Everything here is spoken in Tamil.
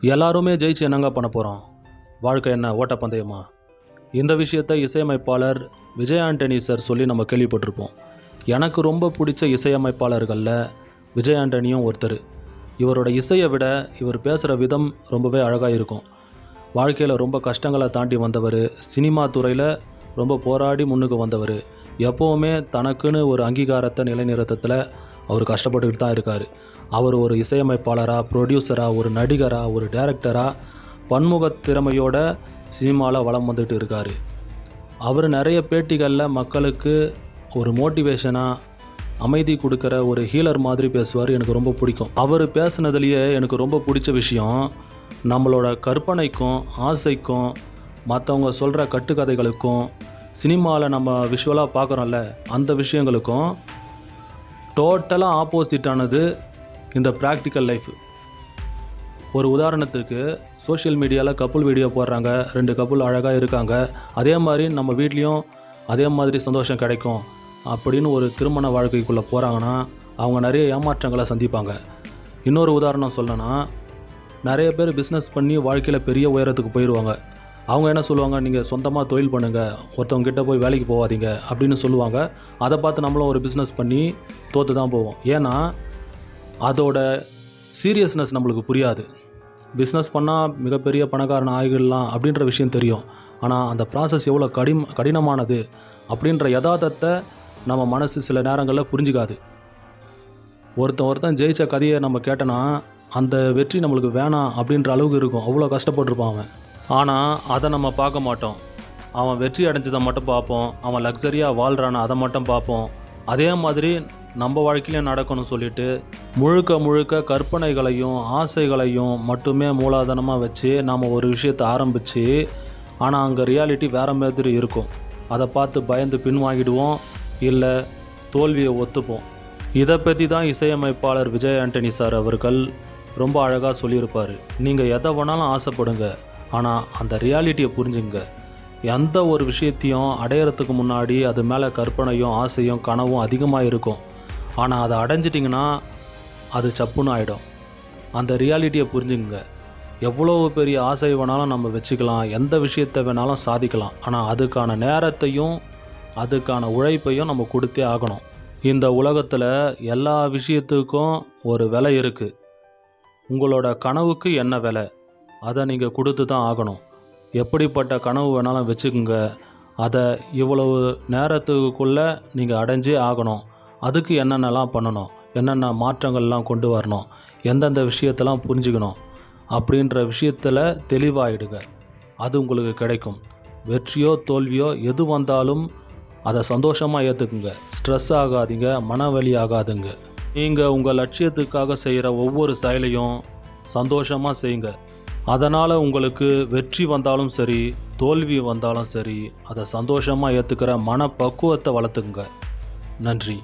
எல்லாருமே ஜெயிச்சு என்னங்க பண்ண போகிறோம்? வாழ்க்கை என்ன ஓட்டப்பந்தயமா? இந்த விஷயத்தை இசையமைப்பாளர் விஜய் ஆண்டனி சார் சொல்லி நம்ம கேள்விப்பட்டிருப்போம். எனக்கு ரொம்ப பிடிச்ச இசையமைப்பாளர்களில் விஜய் ஆண்டனியும் ஒருத்தர். இவரோட இசையை விட இவர் பேசுகிற விதம் ரொம்பவே அழகாக இருக்கும். வாழ்க்கையில் ரொம்ப கஷ்டங்களை தாண்டி வந்தவர், சினிமா துறையில் ரொம்ப போராடி முன்னுக்கு வந்தவர். எப்போவுமே தனக்குன்னு ஒரு அங்கீகாரத்தை நிலைநிறுத்தத்தில் அவர் கஷ்டப்பட்டுக்கிட்டு தான் இருக்கார். அவர் ஒரு இசையமைப்பாளராக, ப்ரொடியூசராக, ஒரு நடிகராக, ஒரு டைரக்டராக பன்முக திறமையோட சினிமாவில் வலம் வந்துட்டு இருக்கார். அவர் நிறைய பேட்டிகளில் மக்களுக்கு ஒரு மோட்டிவேஷனாக, அமைதி கொடுக்குற ஒரு ஹீலர் மாதிரி பேசுவார். எனக்கு ரொம்ப பிடிக்கும். அவர் பேசுனதுலேயே எனக்கு ரொம்ப பிடிச்ச விஷயம், நம்மளோட கற்பனைக்கும் ஆசைக்கும் மற்றவங்க சொல்கிற கட்டுக்கதைகளுக்கும் சினிமாவில் நம்ம விஷுவலாக பார்க்குறோம்ல அந்த விஷயங்களுக்கும் டோட்டலாக ஆப்போசிட்டானது இந்த ப்ராக்டிக்கல் லைஃப். ஒரு உதாரணத்துக்கு சோஷியல் மீடியாவில் கப்புள் வீடியோ போடுறாங்க, 2 கப்புள் அழகாக இருக்காங்க, அதே மாதிரி நம்ம வீட்லேயும் அதே மாதிரி சந்தோஷம் கிடைக்கும் அப்படின்னு ஒரு திருமண வாழ்க்கைக்குள்ளே போகிறாங்கன்னா அவங்க நிறைய ஏமாற்றங்களை சந்திப்பாங்க. இன்னொரு உதாரணம் சொல்லணும்னா, நிறைய பேர் பிஸ்னஸ் பண்ணி வாழ்க்கையில் பெரிய உயரத்துக்கு போயிடுவாங்க. அவங்க என்ன சொல்லுவாங்க, நீங்கள் சொந்தமாக தொழில் பண்ணுங்கள், ஒருத்தவங்ககிட்ட போய் வேலைக்கு போகாதீங்க அப்படின்னு சொல்லுவாங்க. அதை பார்த்து நம்மளும் ஒரு பிஸ்னஸ் பண்ணி தோற்று தான் போவோம். ஏன்னா அதோட சீரியஸ்னஸ் நம்மளுக்கு புரியாது. பிஸ்னஸ் பண்ணால் மிகப்பெரிய பணக்காரன் ஆகிடலாம் அப்படின்ற விஷயம் தெரியும். ஆனால் அந்த ப்ராசஸ் எவ்வளோ கடினமானது அப்படின்ற யதார்த்தத்தை நம்ம மனசு சில நேரங்களில் புரிஞ்சிக்காது. ஒருத்தன் ஜெயித்த கதையை நம்ம கேட்டோன்னா அந்த வெற்றி நம்மளுக்கு வேணாம் அப்படின்ற அளவுக்கு இருக்கும். அவ்வளோ கஷ்டப்பட்டுருப்பான் அவன். ஆனால் அதை நம்ம பார்க்க மாட்டோம். அவன் வெற்றி அடைஞ்சதை மட்டும் பார்ப்போம். அவன் லக்ஸரியாக வாழ்கிறான அதை மட்டும் பார்ப்போம். அதே மாதிரி நம்ம வாழ்க்கையிலையும் நடக்கணும்னு சொல்லிட்டு முழுக்க கற்பனைகளையும் ஆசைகளையும் மட்டுமே மூலாதாரமாக வச்சு நாம் ஒரு விஷயத்தை ஆரம்பித்து, ஆனால் அங்கே ரியாலிட்டி வேறு மாதிரி இருக்கும். அதை பார்த்து பயந்து பின்வாங்கிடுவோம், இல்லை தோல்வியை ஒத்துப்போம். இதை பற்றி தான் இசையமைப்பாளர் விஜய் ஆண்டனி சார் அவர்கள் ரொம்ப அழகாக சொல்லியிருப்பார். நீங்கள் எதை வேணாலும் ஆசைப்படுங்க, ஆனால் அந்த ரியாலிட்டியை புரிஞ்சுங்க. எந்த ஒரு விஷயத்தையும் அடையிறதுக்கு முன்னாடி அது மேலே கற்பனையும் ஆசையும் கனவும் அதிகமாக இருக்கும். ஆனால் அதை அடைஞ்சிட்டிங்கன்னா அது சப்புன்னு ஆகிடும். அந்த ரியாலிட்டியை புரிஞ்சுங்க. எவ்வளோ பெரிய ஆசை வேணாலும் நம்ம வச்சுக்கலாம், எந்த விஷயத்தை வேணாலும் சாதிக்கலாம். ஆனால் அதுக்கான நேரத்தையும் அதுக்கான உழைப்பையும் நம்ம கொடுத்தே ஆகணும். இந்த உலகத்தில் எல்லா விஷயத்துக்கும் ஒரு விலை இருக்குது. உங்களோட கனவுக்கு என்ன விலை, அதை நீங்கள் கொடுத்து தான் ஆகணும். எப்படிப்பட்ட கனவு வேணாலும் வச்சுக்கோங்க, அதை இவ்வளவு நேரத்துக்குள்ளே நீங்கள் அடைஞ்சே ஆகணும். அதுக்கு என்னென்னலாம் பண்ணணும், என்னென்ன மாற்றங்கள்லாம் கொண்டு வரணும், எந்தெந்த விஷயத்தெல்லாம் புரிஞ்சுக்கணும் அப்படின்ற விஷயத்தில் தெளிவாகிடுங்க. அது உங்களுக்கு கிடைக்கும். வெற்றியோ தோல்வியோ எது வந்தாலும் அதை சந்தோஷமாக ஏற்றுக்குங்க. ஸ்ட்ரெஸ் ஆகாதீங்க, மனவலி ஆகாதுங்க. நீங்கள் உங்கள் லட்சியத்துக்காக செய்கிற ஒவ்வொரு செயலையும் சந்தோஷமாக செய்யுங்க. அதனால் உங்களுக்கு வெற்றி வந்தாலும் சரி, தோல்வி வந்தாலும் சரி, அதை சந்தோஷமாக ஏற்றுக்கிற மனப்பக்குவத்தை வளர்த்துக்குங்க. நன்றி.